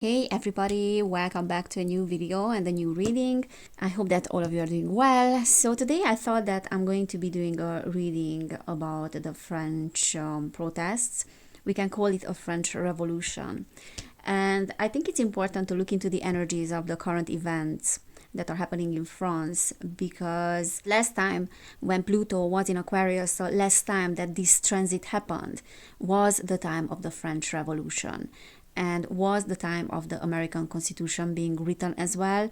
Hey everybody, welcome back to a new video and a new reading. I hope that all of you are doing well. So today I thought that I'm going to be doing a reading about the French protests. We can call it a French Revolution. And I think it's important to look into the energies of the current events that are happening in France, because last time when Pluto was in Aquarius, so last time that this transit happened was the time of the French Revolution and was the time of the American Constitution being written as well.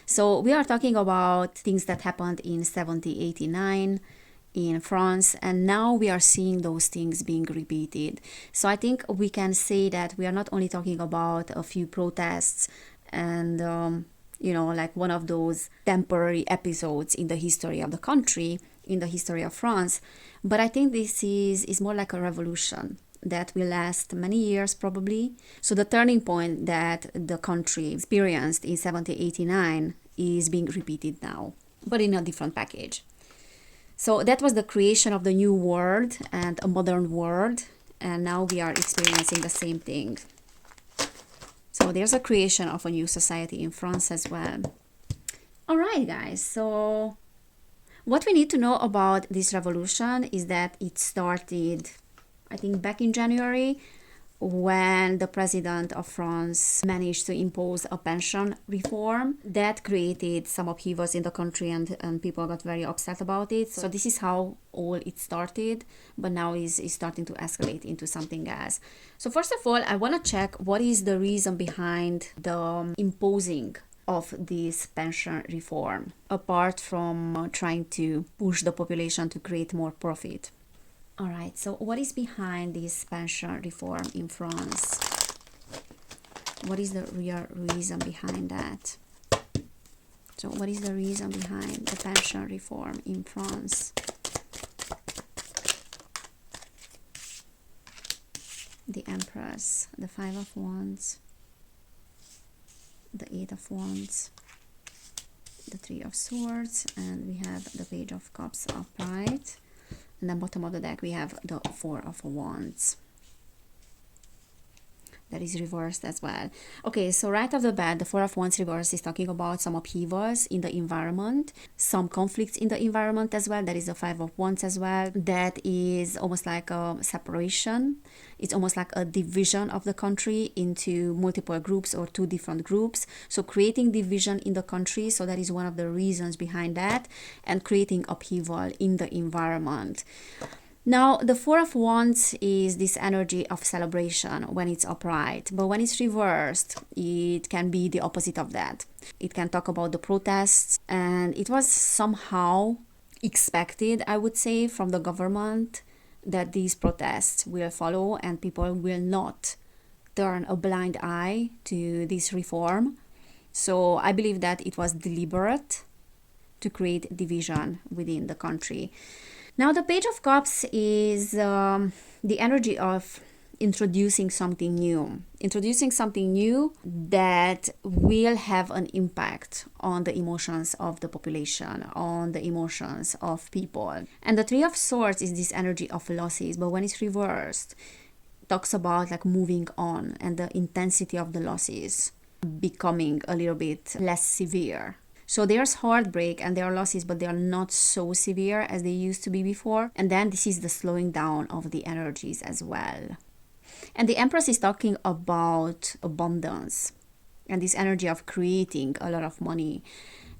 So we are talking about things that happened in 1789 in France, and now we are seeing those things being repeated. So I think we can say that we are not only talking about a few protests and like one of those temporary episodes in the history of the country, in the history of France, but I think this is more like a revolution that will last many years probably. So the turning point that the country experienced in 1789 is being repeated now, but in a different package. So that was the creation of the new world and a modern world, and now we are experiencing the same thing. So there's a creation of a new society in France as well. All right, guys, so what we need to know about this revolution is that it started, I think, back in January, when the president of France managed to impose a pension reform that created some upheavals in the country, and people got very upset about it. So this is how all it started, but now is starting to escalate into something else. So first of all, I want to check what is the reason behind the imposing of this pension reform, apart from trying to push the population to create more profit. All right, so what is behind this pension reform in France? What is the real reason behind that? So what is the reason behind the pension reform in France? The Empress, the Five of Wands, the Eight of Wands, the Three of Swords, and we have the Page of Cups upright. And then bottom of the deck, we have the Four of Wands. That is reversed as well. Okay, so right off the bat, the Four of Wands reverse is talking about some upheavals in the environment, some conflicts in the environment as well. That is the Five of Wands as well. That is almost like a separation. It's almost like a division of the country into multiple groups or two different groups. So creating division in the country. So that is one of the reasons behind that, and creating upheaval in the environment. Now, the Four of Wands is this energy of celebration when it's upright, but when it's reversed, it can be the opposite of that. It can talk about the protests, and it was somehow expected, I would say, from the government that these protests will follow and people will not turn a blind eye to this reform. So I believe that it was deliberate to create division within the country. Now, the Page of Cups is the energy of introducing something new that will have an impact on the emotions of the population, on the emotions of people. And the Three of Swords is this energy of losses, but when it's reversed, it talks about like moving on and the intensity of the losses becoming a little bit less severe. So there's heartbreak and there are losses, but they are not so severe as they used to be before. And then this is the slowing down of the energies as well. And the Empress is talking about abundance and this energy of creating a lot of money,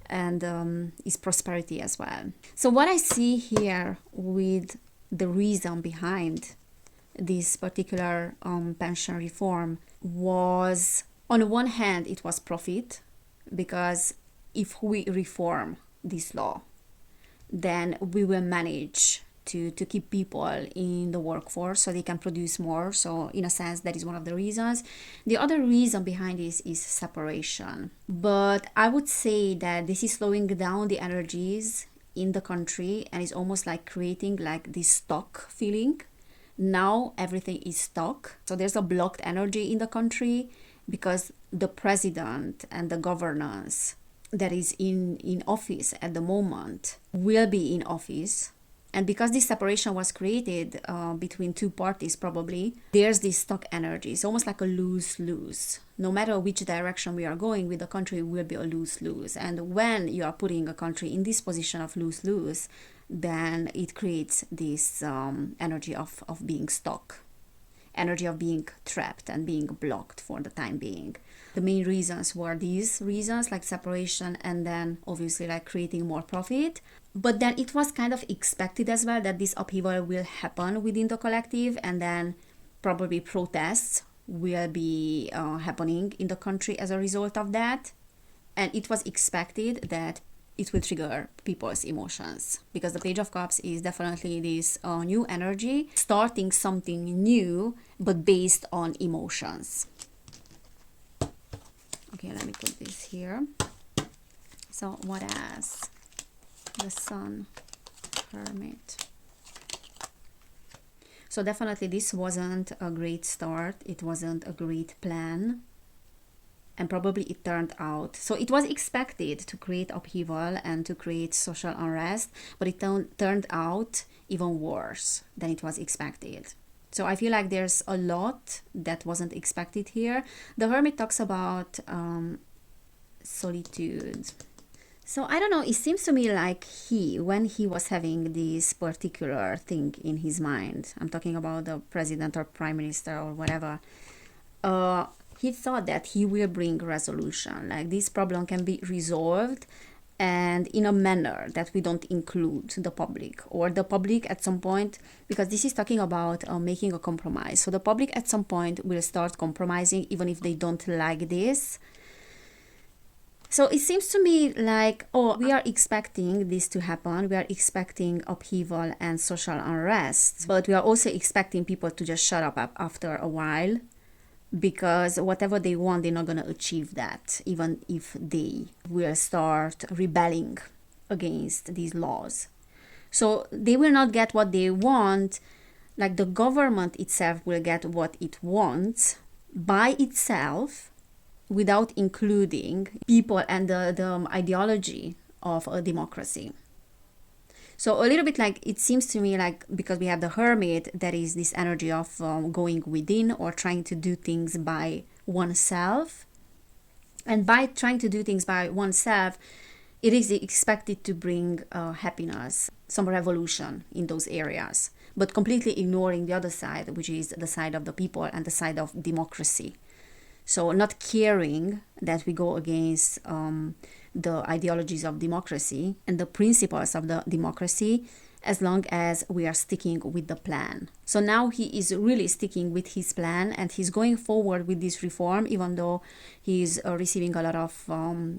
and is prosperity as well. So what I see here with the reason behind this particular pension reform was, on one hand, it was profit, because if we reform this law, then we will manage to keep people in the workforce so they can produce more. So in a sense, that is one of the reasons. The other reason behind this is separation. But I would say that this is slowing down the energies in the country and is almost like creating like this stuck feeling. Now everything is stuck. So there's a blocked energy in the country because the president and the governance that is in office at the moment will be in office And because this separation was created between two parties, probably, there's this stuck energy. It's almost like a lose-lose. No matter which direction we are going with the country, it will be a lose-lose. And when you are putting a country in this position of lose-lose, then it creates this energy of being stuck, energy of being trapped and being blocked for the time being. The main reasons were these reasons, like separation and then obviously like creating more profit. But then it was kind of expected as well that this upheaval will happen within the collective, and then probably protests will be happening in the country as a result of that. And it was expected that it will trigger people's emotions, because the Page of Cups is definitely this new energy, starting something new, but based on emotions. Okay, let me put this here. So what else? The Sun, Hermit. So definitely this wasn't a great start. It wasn't a great plan. And probably it turned out. So it was expected to create upheaval and to create social unrest, but it turned out even worse than it was expected. So I feel like there's a lot that wasn't expected here. The Hermit talks about solitude. So I don't know, it seems to me like when he was having this particular thing in his mind, I'm talking about the president or prime minister or whatever, he thought that he will bring resolution, like this problem can be resolved and in a manner that we don't include the public, or the public at some point, because this is talking about making a compromise. So the public at some point will start compromising even if they don't like this. So it seems to me like, oh, we are expecting this to happen. We are expecting upheaval and social unrest, but we are also expecting people to just shut up after a while, because whatever they want, they're not going to achieve that, even if they will start rebelling against these laws. So they will not get what they want. Like the government itself will get what it wants by itself, without including people and the ideology of a democracy. So a little bit like, it seems to me like, because we have the Hermit, that is this energy of going within or trying to do things by oneself. And by trying to do things by oneself, it is expected to bring happiness, some revolution in those areas, but completely ignoring the other side, which is the side of the people and the side of democracy. So not caring that we go against the ideologies of democracy and the principles of the democracy, as long as we are sticking with the plan. So now he is really sticking with his plan, and he's going forward with this reform, even though he's receiving a lot of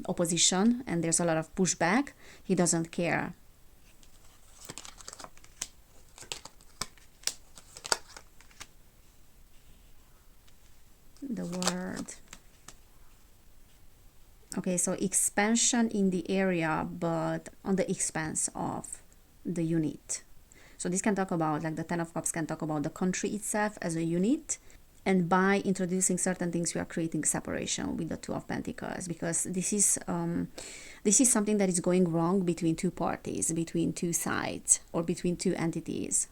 opposition and there's a lot of pushback. He doesn't care. The word. Okay, so expansion in the area, but on the expense of the unit. So this can talk about, like the Ten of Cups can talk about the country itself as a unit. And by introducing certain things, we are creating separation with the Two of Pentacles, because this is something that is going wrong between two parties, between two sides, or between two entities.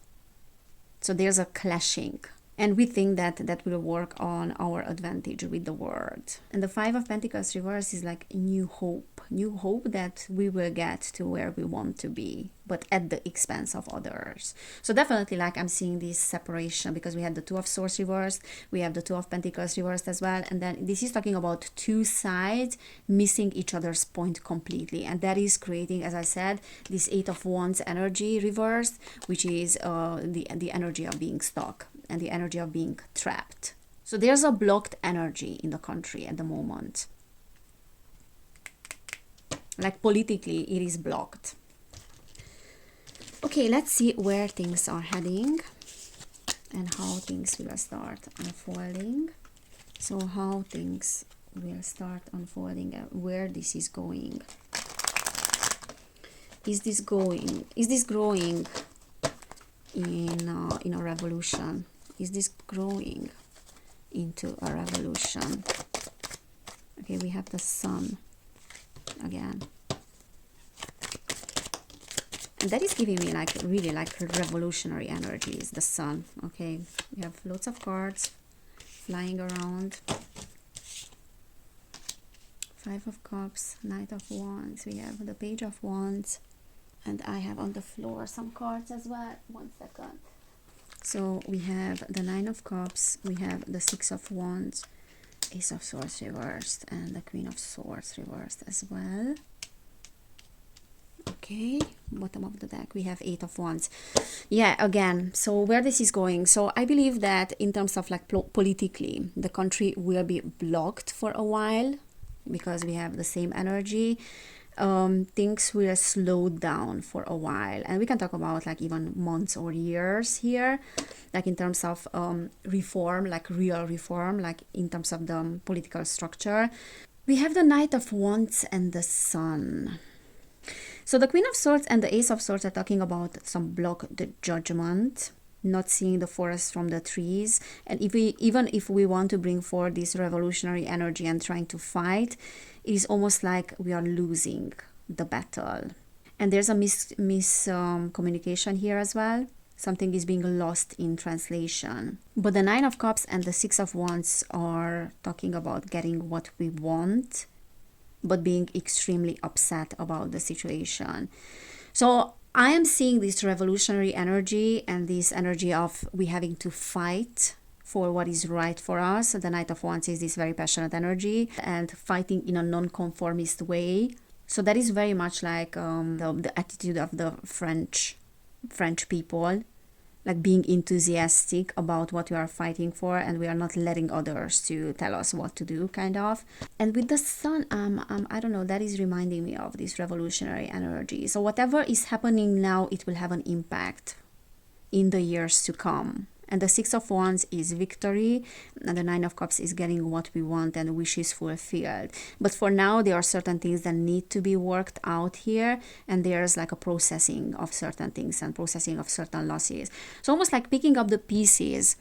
So there's a clashing. And we think that that will work on our advantage with the world. And the Five of Pentacles reverse is like new hope that we will get to where we want to be, but at the expense of others. So definitely, like, I'm seeing this separation, because we had the Two of Swords reversed, we have the Two of Pentacles reversed as well, and then this is talking about two sides missing each other's point completely, and that is creating, as I said, this Eight of Wands energy reversed, which is the energy of being stuck and the energy of being trapped. So there's a blocked energy in the country at the moment. Like politically, it is blocked. Okay, let's see where things are heading and how things will start unfolding. So how things will start unfolding and where this is going. Is this growing in a revolution? Is this growing into a revolution? Okay, we have the Sun again. And that is giving me like really like revolutionary energies. The sun. Okay, we have lots of cards flying around. Five of Cups, Knight of Wands. We have the Page of Wands. And I have on the floor some cards as well. 1 second. So we have the Nine of Cups. We have the Six of Wands, Ace of Swords reversed, and the Queen of Swords reversed as well. Okay, bottom of the deck we have Eight of Wands. Yeah, again, so where this is going, so I believe that in terms of like politically, the country will be blocked for a while because we have the same energy. Things will slow down for a while, and we can talk about like even months or years here, like in terms of reform, like real reform, like in terms of the political structure. We have the Knight of Wands and the Sun. So the Queen of Swords and the Ace of Swords are talking about some blocked judgment, not seeing the forest from the trees. And even if we want to bring forward this revolutionary energy and trying to fight, it is almost like we are losing the battle. And there's a miscommunication here as well. Something is being lost in translation. But the Nine of Cups and the Six of Wands are talking about getting what we want, but being extremely upset about the situation. So I am seeing this revolutionary energy and this energy of we having to fight for what is right for us. The Knight of Wands is this very passionate energy and fighting in a non-conformist way. So that is very much like the attitude of the French people, like being enthusiastic about what we are fighting for, and we are not letting others to tell us what to do, kind of. And with the Sun, I don't know, that is reminding me of this revolutionary energy. So whatever is happening now, it will have an impact in the years to come. And the Six of Wands is victory, and the Nine of Cups is getting what we want and wishes fulfilled. But for now, there are certain things that need to be worked out here, and there's like a processing of certain things and processing of certain losses. So almost like picking up the pieces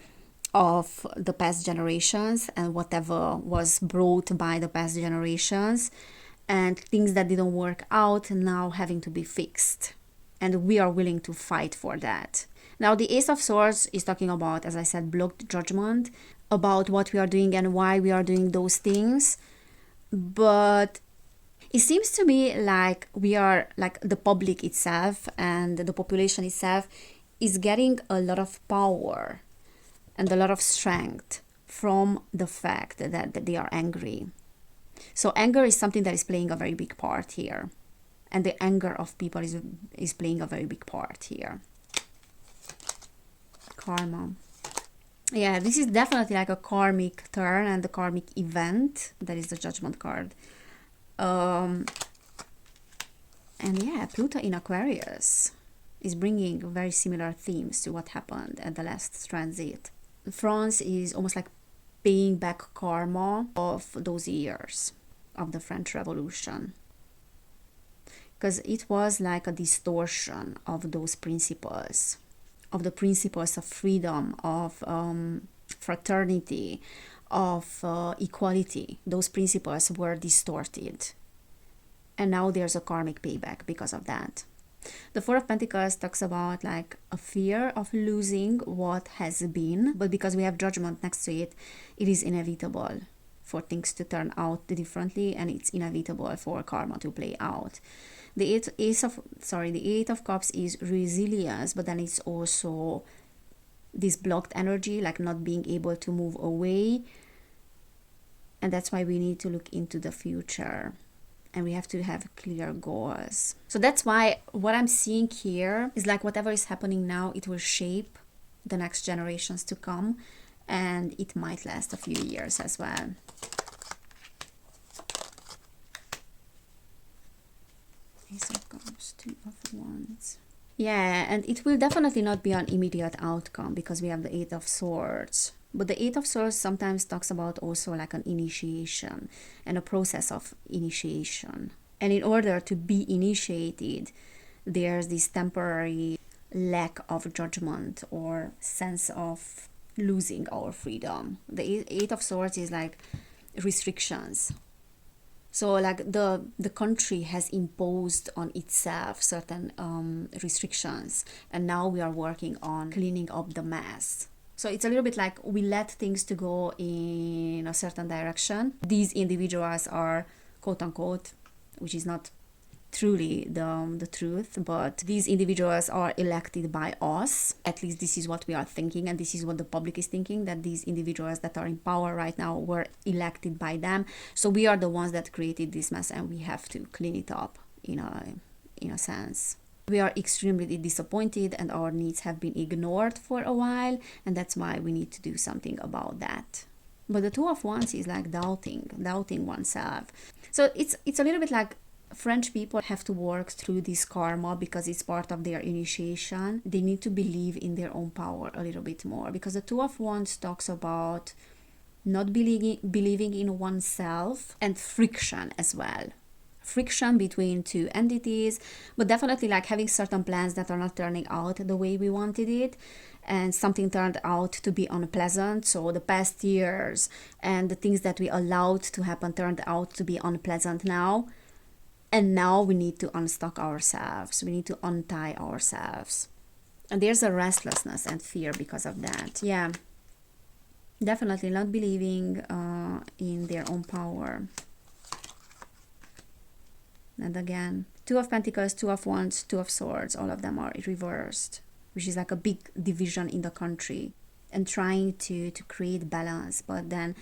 of the past generations and whatever was brought by the past generations, and things that didn't work out now having to be fixed. And we are willing to fight for that. Now, the Ace of Swords is talking about, as I said, blocked judgment, about what we are doing and why we are doing those things. But it seems to me like we are, like the public itself and the population itself is getting a lot of power and a lot of strength from the fact that they are angry. So anger is something that is playing a very big part here. And the anger of people is playing a very big part here. Karma. Yeah, this is definitely like a karmic turn and the karmic event. That is the Judgment card. And yeah, Pluto in Aquarius is bringing very similar themes to what happened at the last transit. France is almost like paying back karma of those years of the French Revolution, because it was like a distortion of those principles, of the principles of freedom, of fraternity, of equality. Those principles were distorted. And now there's a karmic payback because of that. The Four of Pentacles talks about like a fear of losing what has been, but because we have Judgment next to it, it is inevitable for things to turn out differently, and it's inevitable for karma to play out. The Eight of Cups is resilience, but then it's also this blocked energy, like not being able to move away. And that's why we need to look into the future. And we have to have clear goals. So that's why what I'm seeing here is like whatever is happening now, it will shape the next generations to come. And it might last a few years as well. Ace of Cups, Two of Wands. Yeah, and it will definitely not be an immediate outcome because we have the Eight of Swords. But the Eight of Swords sometimes talks about also like an initiation and a process of initiation. And in order to be initiated, there's this temporary lack of judgment or sense of losing our freedom. The Eight of Swords is like restrictions. So like the country has imposed on itself certain restrictions, and now we are working on cleaning up the mess. So it's a little bit like we let things to go in a certain direction. These individuals are quote unquote, which is not truly the truth, but these individuals are elected by us. At least this is what we are thinking, and this is what the public is thinking, that these individuals that are in power right now were elected by them. So we are the ones that created this mess, and we have to clean it up in a sense. We are extremely disappointed, and our needs have been ignored for a while, and that's why we need to do something about that. But the Two of Wands is like doubting oneself. So it's a little bit like French people have to work through this karma because it's part of their initiation. They need to believe in their own power a little bit more, because the Two of Wands talks about not believing in oneself and friction as well. Friction between two entities, but definitely like having certain plans that are not turning out the way we wanted it, and something turned out to be unpleasant. So the past years and the things that we allowed to happen turned out to be unpleasant now. And now we need to unstuck ourselves. We need to untie ourselves. And there's a restlessness and fear because of that. Yeah, definitely not believing in their own power. And again, Two of Pentacles, Two of Wands, Two of Swords, all of them are reversed, which is like a big division in the country, and trying to create balance, but then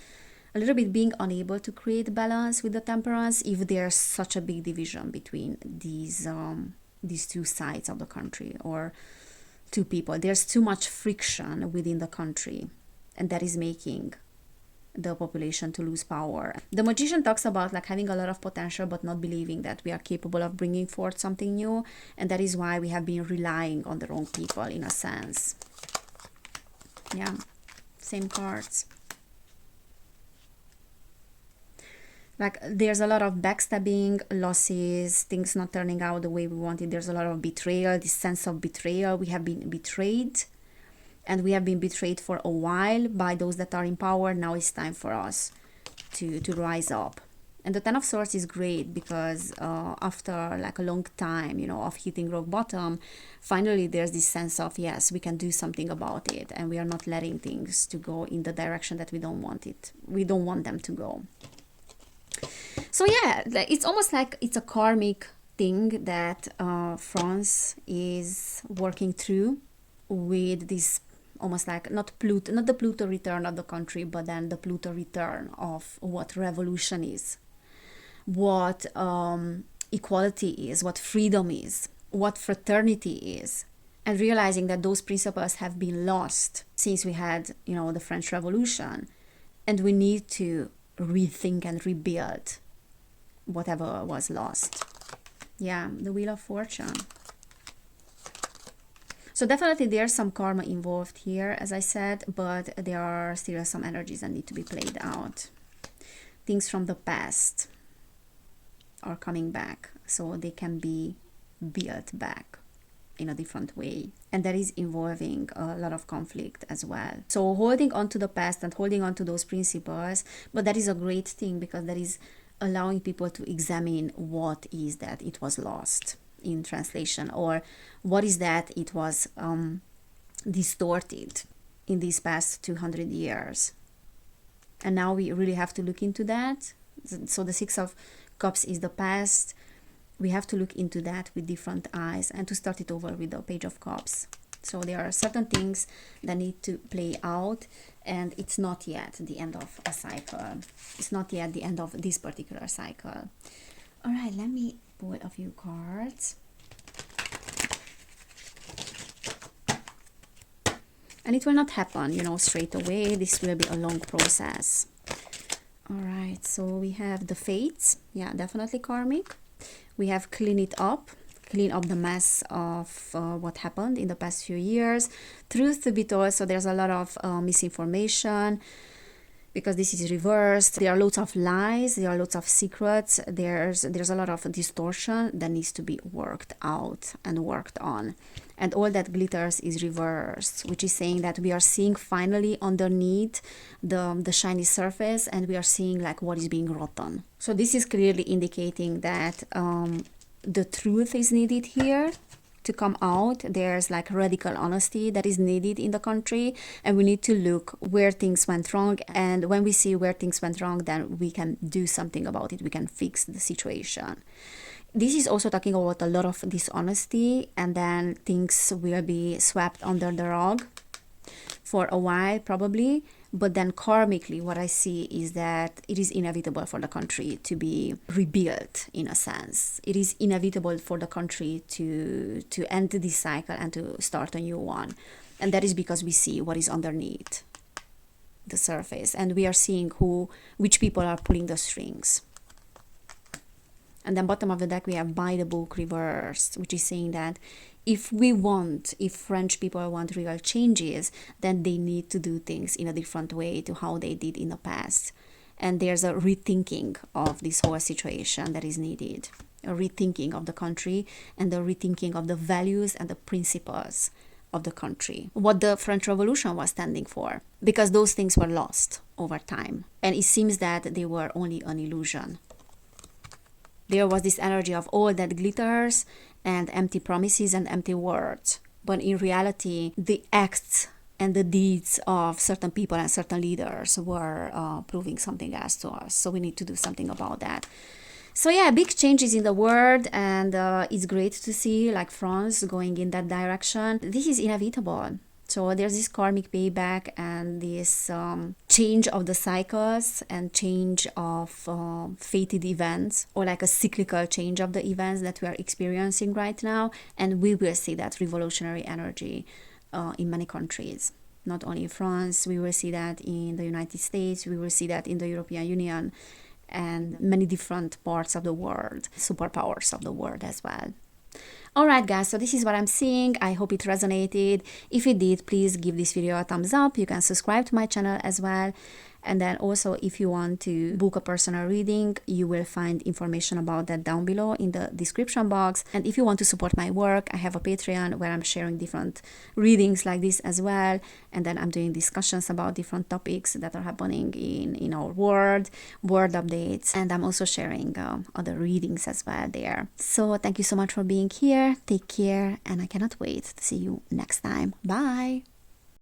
a little bit being unable to create balance with the Temperance if there's such a big division between these two sides of the country, or two people. There's too much friction within the country, and that is making the population to lose power. The Magician talks about like having a lot of potential but not believing that we are capable of bringing forth something new, and that is why we have been relying on the wrong people in a sense. Yeah, same cards. Like there's a lot of backstabbing, losses, things not turning out the way we wanted. There's a lot of betrayal, this sense of betrayal. We have been betrayed, and we have been betrayed for a while by those that are in power. Now it's time for us to rise up. And the Ten of Swords is great because after like a long time, you know, of hitting rock bottom, finally there's this sense of, yes, we can do something about it, and we are not letting things to go in the direction that we don't want it. We don't want them to go. So yeah, it's almost like it's a karmic thing that France is working through with this, almost like not the Pluto return of the country, but then the Pluto return of what revolution is, what equality is, what freedom is, what fraternity is, and realizing that those principles have been lost since we had, you know, the French Revolution, and we need to rethink and rebuild whatever was lost. Yeah, the Wheel of Fortune. So definitely there's some karma involved here, as I said, but there are still some energies that need to be played out. Things from the past are coming back, so they can be built back in a different way, and that is involving a lot of conflict as well. So holding on to the past and holding on to those principles, but that is a great thing because that is allowing people to examine what is that it was lost in translation, or what is that it was distorted in these past 200 years. And now we really have to look into that. So the Six of Cups is the past. We have to look into that with different eyes and to start it over with the Page of Cups. So there are certain things that need to play out, and it's not yet the end of a cycle. It's not yet the end of this particular cycle. All right, let me pull a few cards. And it will not happen, you know, straight away. This will be a long process. All right, so we have the Fates. Yeah, definitely karmic. We have clean up the mess of what happened in the past few years. Truth to be told, so there's a lot of misinformation. because this is reversed. There are lots of lies, there are lots of secrets, there's a lot of distortion that needs to be worked out and worked on. And all that glitters is reversed, which is saying that we are seeing finally underneath the shiny surface, and we are seeing like what is being rotten. So this is clearly indicating that the truth is needed here to come out. There's like radical honesty that is needed in the country, and we need to look where things went wrong. And when we see where things went wrong, then we can do something about it. We can fix the situation. This is also talking about a lot of dishonesty, and then things will be swept under the rug for a while probably. But then karmically, what I see is that it is inevitable for the country to be rebuilt in a sense. It is inevitable for the country to end this cycle and to start a new one. And that is because we see what is underneath the surface, and we are seeing which people are pulling the strings. And then bottom of the deck, we have by the book reversed, which is saying that if French people want real changes, then they need to do things in a different way to how they did in the past. And there's a rethinking of this whole situation that is needed. A rethinking of the country and the rethinking of the values and the principles of the country. What the French Revolution was standing for. Because those things were lost over time. And it seems that they were only an illusion. There was this energy of all that glitters and empty promises and empty words. But in reality, the acts and the deeds of certain people and certain leaders were proving something else to us. So we need to do something about that. So yeah, big changes in the world, and it's great to see like France going in that direction. This is inevitable. So there's this karmic payback and this change of the cycles and change of fated events, or like a cyclical change of the events that we are experiencing right now. And we will see that revolutionary energy in many countries. Not only in France, we will see that in the United States, we will see that in the European Union and many different parts of the world, superpowers of the world as well. Alright guys, so this is what I'm seeing. I hope it resonated. If it did, please give this video a thumbs up. You can subscribe to my channel as well. And then also, if you want to book a personal reading, you will find information about that down below in the description box. And if you want to support my work, I have a Patreon where I'm sharing different readings like this as well. And then I'm doing discussions about different topics that are happening in our world updates. And I'm also sharing other readings as well there. So thank you so much for being here. Take care, and I cannot wait to see you next time. Bye!